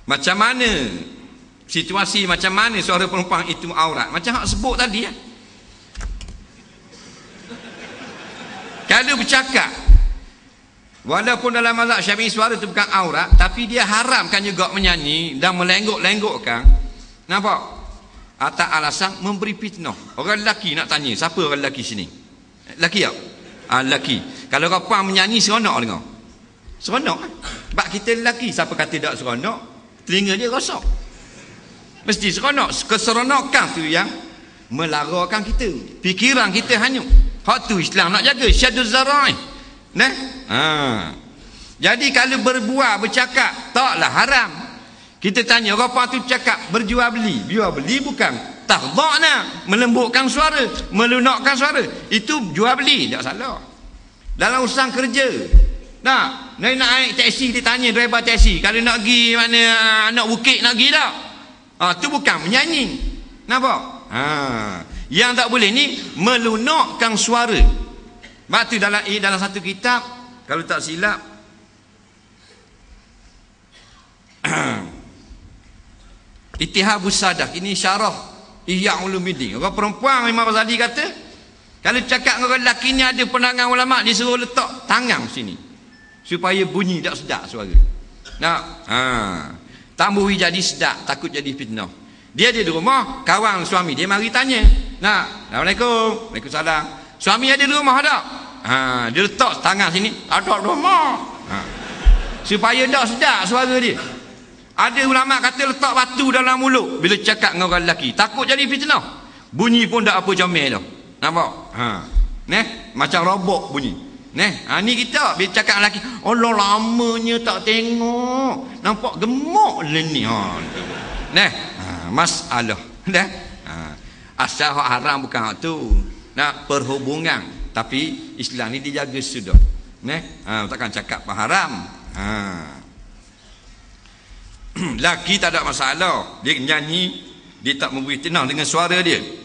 Macam mana situasi, macam mana suara perempuan itu aurat? Macam hak sebut tadi ya. Kalau bercakap, walaupun dalam mazhab Syafi'i suara itu bukan aurat, tapi dia haramkan juga menyanyi dan melenggok-lenggokkan. Nampak? Atas alasan memberi fitnah. Orang lelaki nak tanya, siapa orang lelaki sini? Lelaki tak? Lelaki. Kalau perempuan menyanyi seronok dengar. Seronok kan? Sebab kita lelaki, siapa kata tak seronok? Telinga dia rosak. Mesti seronok. Keseronokan tu yang melarakan kita. Fikiran kita hanyut. Hak tu Islam nak jaga. Syaduz zara'i. Nah? Jadi kalau berbual, bercakap, taklah haram. Kita tanya, orang tu cakap berjual beli. Jual beli bukan tahdha'na, melembutkan suara, melunakkan suara. Itu jual beli, tak salah. Dalam urusan kerja. Nak naik taksi, dia tanya driver taksi, kalau nak pergi mana, nak bukit nak pergi tak? Tu bukan menyanyi. Nampak? Yang tak boleh ni melunakkan suara. Sebab tu dalam satu kitab, kalau tak silap, Ittihabus Sadah, ini syarah Ihya Ulumuddin. Orang perempuan Imam Ghazali kata, kalau cakap dengan orang lelaki ni ada pandangan ulama, dia suruh letak tangan sini supaya bunyi tak sedap suara. Nak tambui jadi sedap, takut jadi fitnah. Dia ada di rumah, kawan suami dia mari tanya, nak, Assalamualaikum. Waalaikumsalam. Suami ada di rumah tak? Dia letak tangan sini, ada di rumah. Supaya tak sedap suara dia. Ada ulama kata letak batu dalam mulut bila cakap dengan orang lelaki, takut jadi fitnah. Bunyi pun tak apa comel dah. Nampak? Macam robot bunyi. Ni kita bila cakap lelaki, Allah lamanya tak tengok. Nampak gemuk lah ni. Masalah. Asal hak haram bukan hak tu. Nak perhubungan, tapi Islam ni dijaga sudah. Takkan cakap haram. Laki tak ada masalah, dia nyanyi, dia tak memberi tenang dengan suara dia.